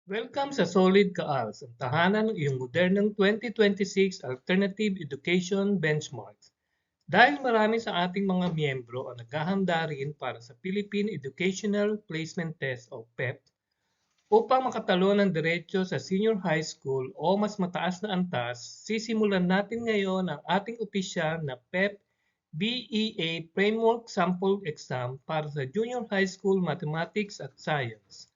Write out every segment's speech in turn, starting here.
Welcome sa Solid Kaals, ang tahanan ng iyong modernong 2026 Alternative Education Benchmarks. Dahil marami sa ating mga miyembro ang naghahanda rin para sa Philippine Educational Placement Test o PEP upang makatalo ng diretso sa senior high school o mas mataas na antas, sisimulan natin ngayon ang ating opisyal na PEP BEA Framework Sample Exam para sa Junior High School Mathematics at Science.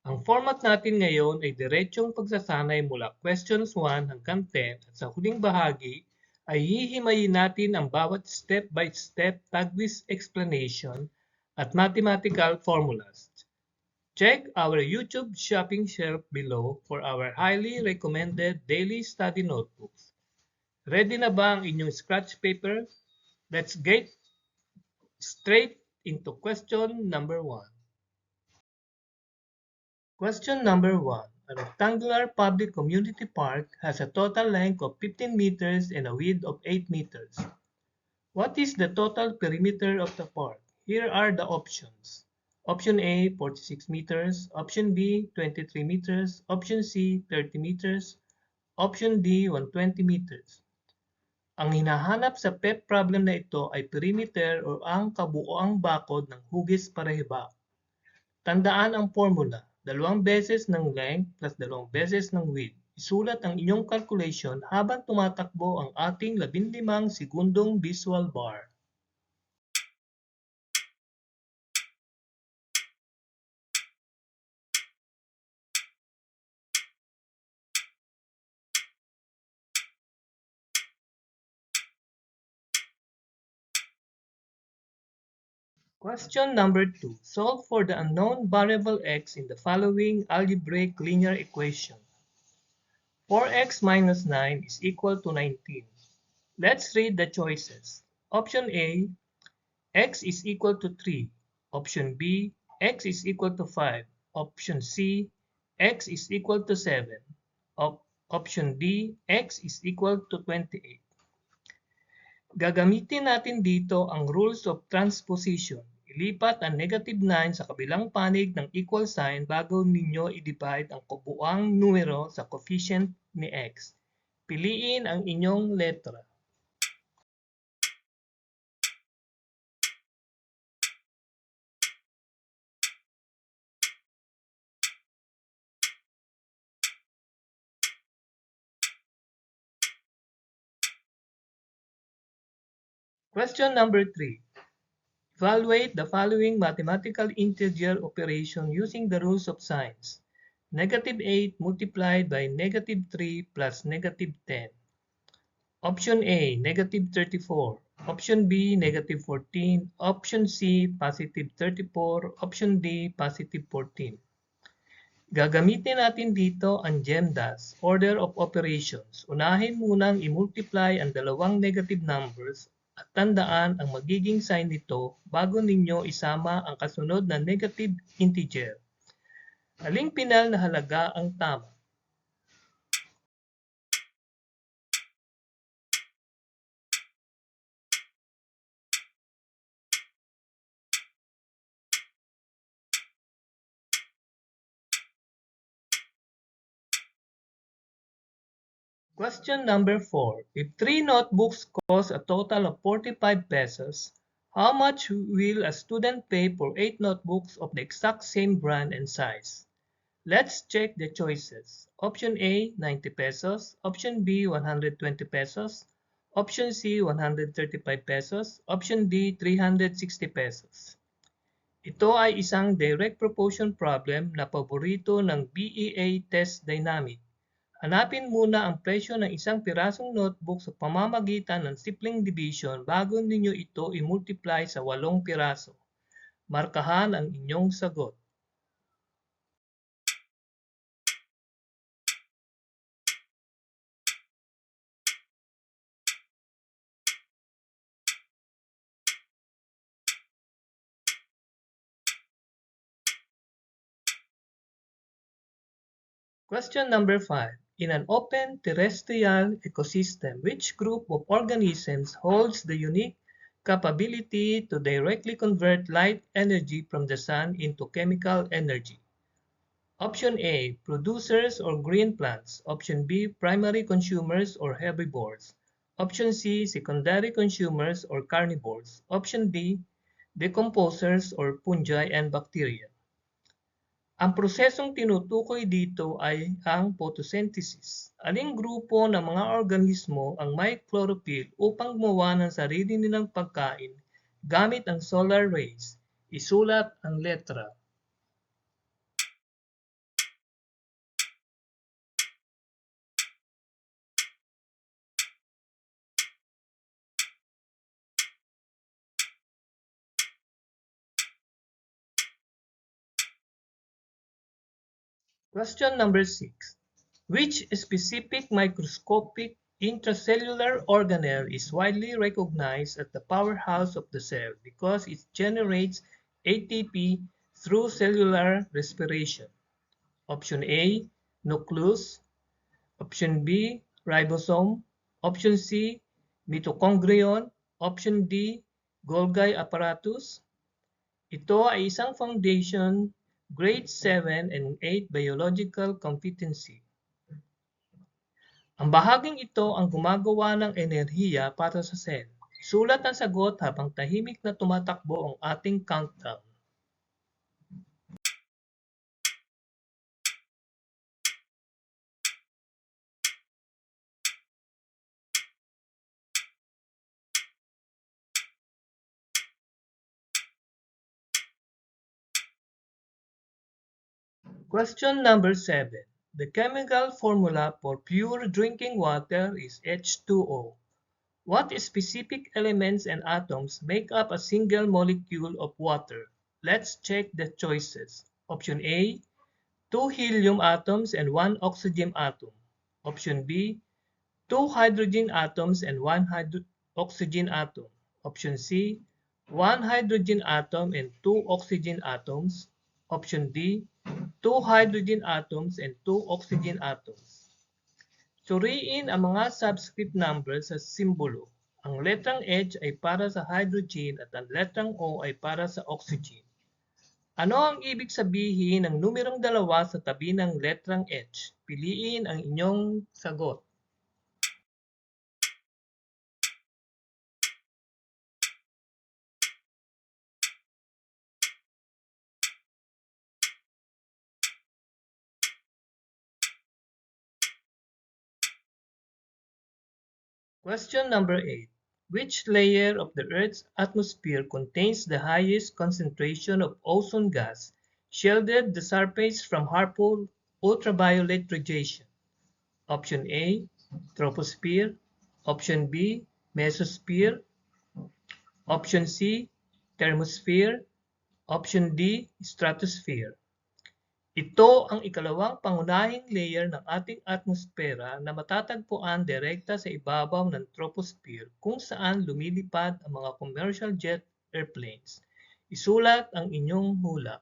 Ang format natin ngayon ay diretsong pagsasanay mula questions 1 hanggang 10 at sa huling bahagi ay hihimayin natin ang bawat step-by-step tag-quiz explanation at mathematical formulas. Check our YouTube shopping shelf below for our highly recommended daily study notebooks. Ready na ba ang inyong scratch paper? Let's get straight into question number 1. Question number 1. A rectangular public community park has a total length of 15 meters and a width of 8 meters. What is the total perimeter of the park? Here are the options. Option A, 46 meters. Option B, 23 meters. Option C, 30 meters. Option D, 120 meters. Ang hinahanap sa PEP problem na ito ay perimeter o ang kabuoang bakod ng hugis parehiba. Tandaan ang formula, 2 beses ng length plus 2 beses ng width. Isulat ang inyong calculation habang tumatakbo ang ating 15 segundong visual bar. Question number 2. Solve for the unknown variable x in the following algebraic linear equation. 4x minus 9 is equal to 19. Let's read the choices. Option A, x is equal to 3. Option B, x is equal to 5. Option C, x is equal to 7. Option D, x is equal to 28. Gagamitin natin dito ang rules of transposition. Ilipat ang negative 9 sa kabilang panig ng equal sign bago ninyo i-divide ang kabuuang numero sa coefficient ni x. Piliin ang inyong letra. Question number 3. Evaluate the following mathematical integer operation using the rules of signs. Negative 8 multiplied by negative 3 plus negative 10. Option A, negative 34. Option B, negative 14. Option C, positive 34. Option D, positive 14. Gagamitin natin dito ang GEMDAS, Order of Operations. Unahin munang i-multiply ang dalawang negative numbers at tandaan ang magiging sign nito bago ninyo isama ang kasunod na negative integer. Aling pinal na halaga ang tama? Question number 4. If 3 notebooks cost a total of 45 pesos, how much will a student pay for 8 notebooks of the exact same brand and size? Let's check the choices. Option A, 90 pesos. Option B, 120 pesos. Option C, 135 pesos. Option D, 360 pesos. Ito ay isang direct proportion problem na paborito ng BEA test dynamic. Hanapin muna ang presyo ng isang pirasong notebook sa pamamagitan ng simpleng division bago ninyo ito i-multiply sa 8 piraso. Markahan ang inyong sagot. Question number 5. In an open terrestrial ecosystem, which group of organisms holds the unique capability to directly convert light energy from the sun into chemical energy? Option A, producers or green plants. Option B, primary consumers or herbivores. Option C, secondary consumers or carnivores. Option D, decomposers or fungi and bacteria. Ang prosesong tinutukoy dito ay ang photosynthesis. Aling grupo ng mga organismo ang may chlorophyll upang gumawa ng sarili nilang pagkain gamit ang solar rays? Isulat ang letra. Question number 6. Which specific microscopic intracellular organelle is widely recognized as the powerhouse of the cell because it generates ATP through cellular respiration? Option A, nucleus. Option B, ribosome. Option C, mitochondrion. Option D, Golgi apparatus. Ito ay isang foundation grade 7 and 8 biological competency. Ang bahaging ito ang gumagawa ng enerhiya para sa cell. Isulat ang sagot habang tahimik na tumatakbo ang ating countdown. Question number 7. The chemical formula for pure drinking water is H2O. What specific elements and atoms make up a single molecule of water? Let's check the choices. Option A, 2 helium atoms and 1 oxygen atom. Option B, 2 hydrogen atoms and 1 oxygen atom. Option C, 1 hydrogen atom and 2 oxygen atoms. Option D, 2 hydrogen atoms and 2 oxygen atoms. Suriin ang mga subscript numbers sa simbolo. Ang letrang H ay para sa hydrogen at ang letrang O ay para sa oxygen. Ano ang ibig sabihin ng numerong 2 sa tabi ng letrang H? Piliin ang inyong sagot. Question number 8. Which layer of the Earth's atmosphere contains the highest concentration of ozone gas, shielded the surface from harmful ultraviolet radiation? Option A, troposphere. Option B, mesosphere. Option C, thermosphere. Option D, stratosphere. Ito ang ikalawang pangunahing layer ng ating atmosfera na matatagpuan direkta sa ibabaw ng troposphere kung saan lumilipad ang mga commercial jet airplanes. Isulat ang inyong hula.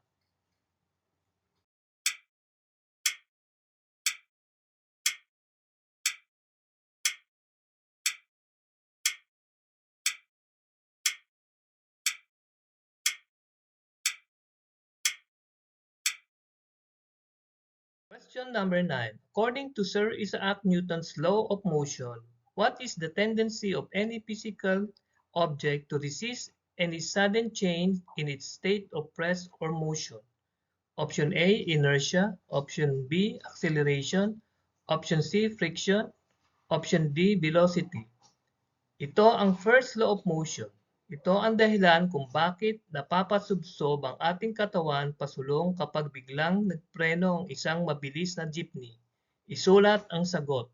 Question number 9. According to Sir Isaac Newton's law of motion, what is the tendency of any physical object to resist any sudden change in its state of rest or motion? Option A, inertia. Option B, acceleration. Option C, friction. Option D, velocity. Ito ang first law of motion. Ito ang dahilan kung bakit napapasubsob ang ating katawan pasulong kapag biglang nagpreno ang isang mabilis na jeepney. Isulat ang sagot.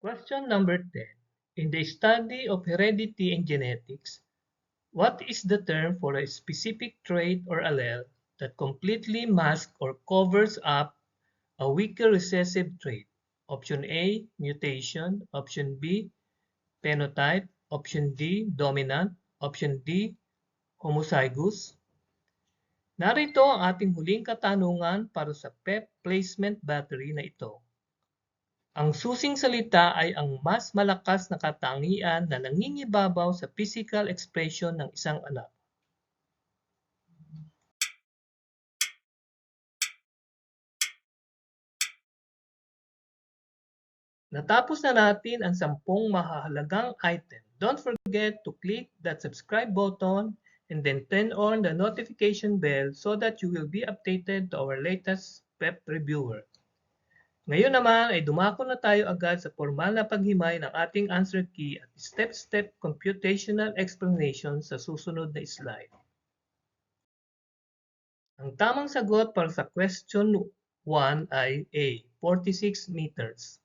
Question number 10. In the study of heredity and genetics, what is the term for a specific trait or allele that completely masks or covers up a weaker recessive trait? Option A, mutation. Option B, phenotype. Option D, dominant. Option D, homozygous. Narito ang ating huling katanungan para sa PEP placement battery na ito. Ang susing salita ay ang mas malakas na katangian na nangingibabaw sa physical expression ng isang anak. Natapos na natin ang 10 mahalagang item. Don't forget to click that subscribe button and then turn on the notification bell so that you will be updated to our latest PEP reviewer. Ngayon naman ay dumako na tayo agad sa formal na paghimay ng ating answer key at step-step computational explanation sa susunod na slide. Ang tamang sagot para sa question 1 ay A, 46 meters.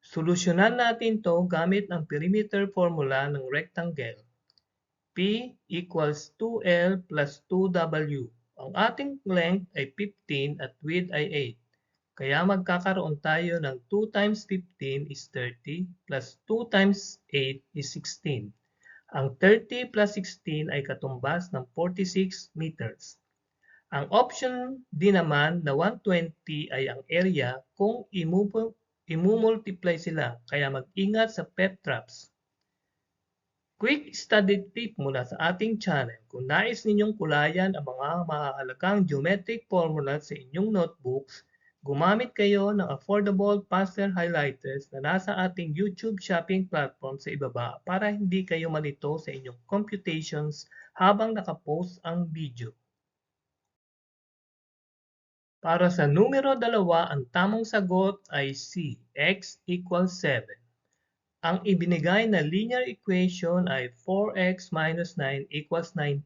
Solusyonan natin to gamit ang perimeter formula ng rectangle. P equals 2L plus 2W. Ang ating length ay 15 at width ay 8. Kaya magkakaroon tayo ng 2 times 15 is 30 plus 2 times 8 is 16. Ang 30 plus 16 ay katumbas ng 46 meters. Ang option D naman na 120 ay ang area kung imumultiply sila, kaya mag-ingat sa pep traps. Quick study tip mula sa ating channel. Kung nais ninyong kulayan ang mga mahalagang geometric formula sa inyong notebooks, gumamit kayo ng affordable pastel highlighters na nasa ating YouTube shopping platform sa ibaba para hindi kayo malito sa inyong computations habang nakapost ang video. Para sa numero 2, ang tamang sagot ay C, x equals 7. Ang ibinigay na linear equation ay 4x minus 9 equals 19.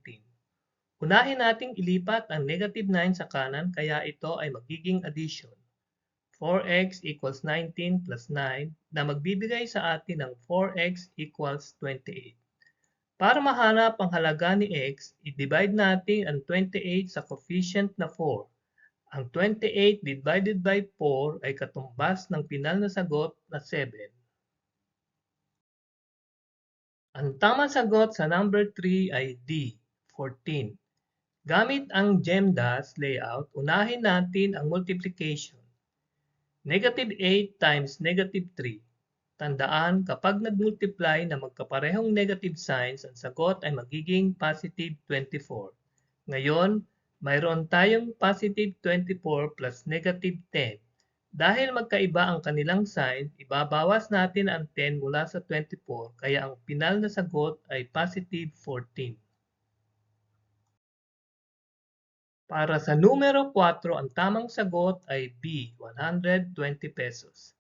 Unahin nating ilipat ang negative 9 sa kanan kaya ito ay magiging addition. 4x equals 19 plus 9 na magbibigay sa atin ng 4x equals 28. Para mahanap ang halaga ni x, i-divide natin ang 28 sa coefficient na 4. Ang 28 divided by 4 ay katumbas ng pinal na sagot na 7. Ang tamang sagot sa number 3 ay D, 14. Gamit ang GEMDAS layout, unahin natin ang multiplication. Negative 8 times negative 3. Tandaan, kapag nag-multiply na magkaparehong negative signs, ang sagot ay magiging positive 24. Ngayon, mayroon tayong positive 24 plus negative 10. Dahil magkaiba ang kanilang sign, ibabawas natin ang 10 mula sa 24, kaya ang pinal na sagot ay positive 14. Para sa numero 4, ang tamang sagot ay B, 120 pesos.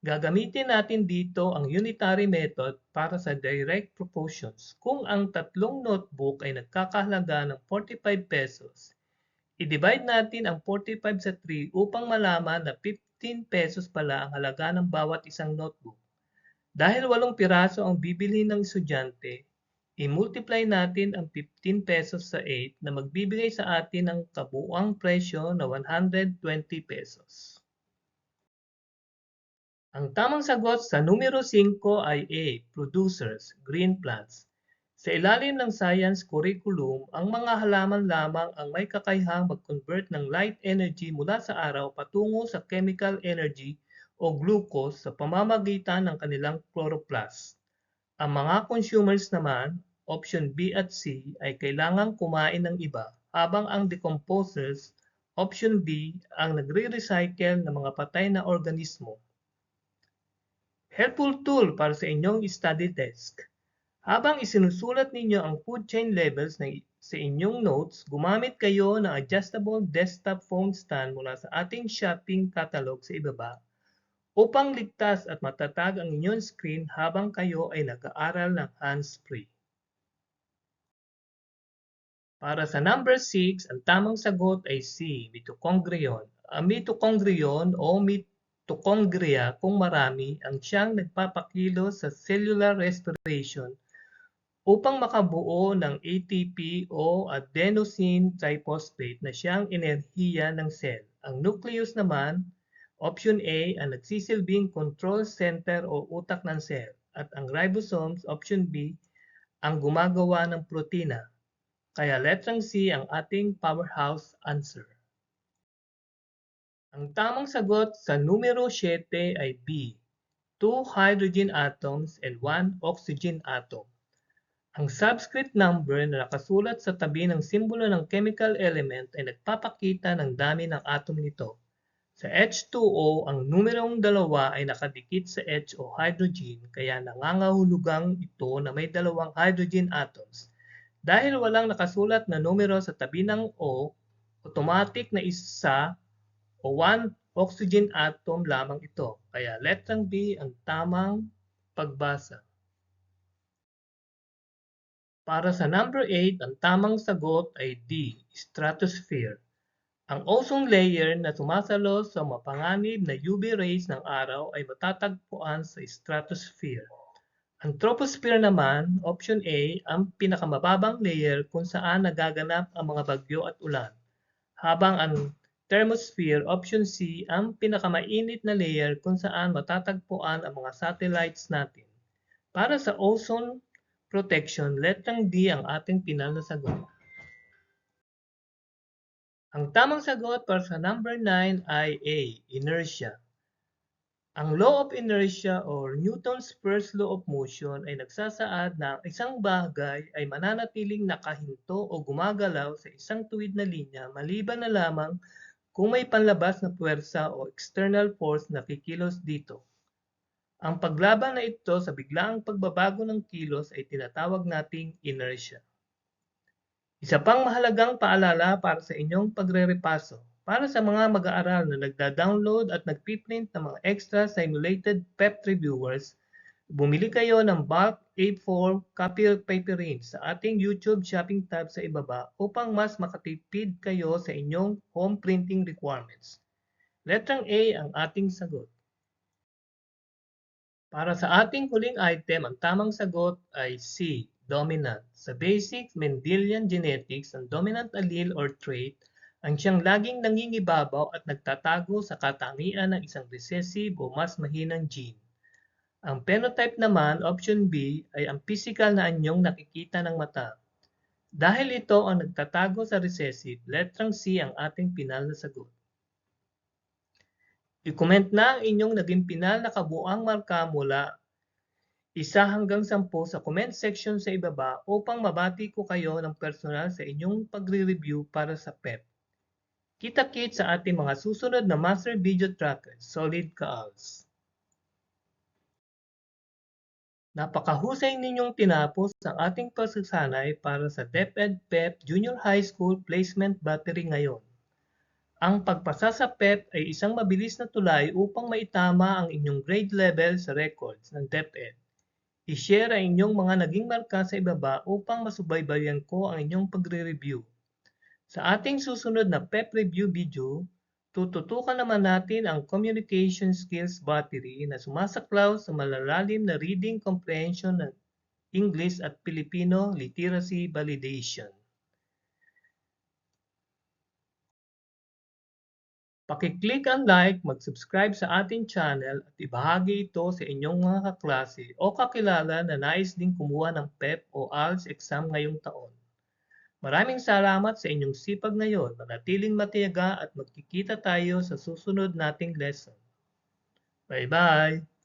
Gagamitin natin dito ang unitary method para sa direct proportions. Kung ang tatlong notebook ay nagkakahalaga ng 45 pesos, i-divide natin ang 45 sa 3 upang malaman na 15 pesos pala ang halaga ng bawat isang notebook. Dahil 8 piraso ang bibili ng estudyante, i-multiply natin ang 15 pesos sa 8 na magbibigay sa atin ng kabuuang presyo na 120 pesos. Ang tamang sagot sa numero 5 ay A, producers, green plants. Sa ilalim ng science curriculum, ang mga halaman lamang ang may kakayahang mag-convert ng light energy mula sa araw patungo sa chemical energy o glucose sa pamamagitan ng kanilang chloroplast. Ang mga consumers naman, option B at C, ay kailangang kumain ng iba, habang ang decomposers, option D, ang nagre-recycle ng mga patay na organismo. Helpful tool para sa inyong study desk. Habang isinusulat ninyo ang food chain levels sa inyong notes, gumamit kayo ng adjustable desktop phone stand mula sa ating shopping catalog sa ibaba upang ligtas at matatag ang inyong screen habang kayo ay nag-aaral ng hands-free. Para sa number 6, ang tamang sagot ay C, mitochondrion. Ang mitochondrion o mitochondria kung marami ang siyang nagpapakilos sa cellular respiration upang makabuo ng ATP o adenosine triphosphate na siyang enerhiya ng cell. Ang nucleus naman, option A, ang nagsisilbing control center o utak ng cell. At ang ribosomes, option B, ang gumagawa ng protina. Kaya letrang C ang ating powerhouse answer. Ang tamang sagot sa numero 7 ay B, 2 hydrogen atoms and 1 oxygen atom. Ang subscript number na nakasulat sa tabi ng simbolo ng chemical element ay nagpapakita ng dami ng atom nito. Sa H2O, ang numerong 2 ay nakadikit sa H o hydrogen kaya nangangahulugang ito na may 2 hydrogen atoms. Dahil walang nakasulat na numero sa tabi ng O, automatic na isa o 1 oxygen atom lamang ito. Kaya letrang B ang tamang pagbasa. Para sa number 8, ang tamang sagot ay D, stratosphere. Ang ozone layer na sumasalo sa mapanganib na UV rays ng araw ay matatagpuan sa stratosphere. Ang troposphere naman, option A, ang pinakamababang layer kung saan nagaganap ang mga bagyo at ulan. Habang ang thermosphere, option C, ang pinakamainit na layer kung saan matatagpuan ang mga satellites natin. Para sa ozone protection, letrang D ang ating pinal na sagot. Ang tamang sagot para sa number 9 ay A, inertia. Ang law of inertia or Newton's first law of motion ay nagsasaad na ang isang bagay ay mananatiling nakahinto o gumagalaw sa isang tuwid na linya maliban na lamang kung may panlabas na puwersa o external force na kikilos dito. Ang paglaban na ito sa biglaang pagbabago ng kilos ay tinatawag nating inertia. Isa pang mahalagang paalala para sa inyong pagre-repaso. Para sa mga mag-aaral na nagda-download at nagpiprint ng mga extra simulated PEP reviewers, bumili kayo ng bulk A4 copy paperine sa ating YouTube shopping tab sa ibaba upang mas makatipid kayo sa inyong home printing requirements. Letrang A ang ating sagot. Para sa ating huling item, ang tamang sagot ay C, dominant. Sa basic Mendelian genetics, ang dominant allele or trait ang siyang laging nangingibabaw at nagtatago sa katangian ng isang recessive o mas mahinang gene. Ang phenotype naman, option B, ay ang physical na anyong nakikita ng mata. Dahil ito ang nagtatago sa recessive, letrang C ang ating pinal na sagot. I-comment na ang inyong naging pinal na kabuuang marka mula 1 hanggang 10 sa comment section sa ibaba upang mabati ko kayo ng personal sa inyong pagre-review para sa PEP. Kita-kits sa ating mga susunod na Master Video Trackers, Solid Kaals. Napakahusay ninyong tinapos ang ating pagsasanay para sa DepEd PEP Junior High School Placement Battery ngayon. Ang pagpasa sa PEP ay isang mabilis na tulay upang maitama ang inyong grade level sa records ng DepEd. I-share ang inyong mga naging marka sa ibaba upang masubaybayan ko ang inyong pagre-review. Sa ating susunod na PEP review video, tututukan naman natin ang communication skills battery na sumasaklaw sa malalalim na reading comprehension ng English at Filipino literacy validation. Paki-click ang like, mag-subscribe sa ating channel at ibahagi ito sa inyong mga kaklase o kakilala na nais ding kumuha ng PEP o ALS exam ngayong taon. Maraming salamat sa inyong sipag ngayon. Manatiling matiyaga at magkikita tayo sa susunod nating lesson. Bye-bye!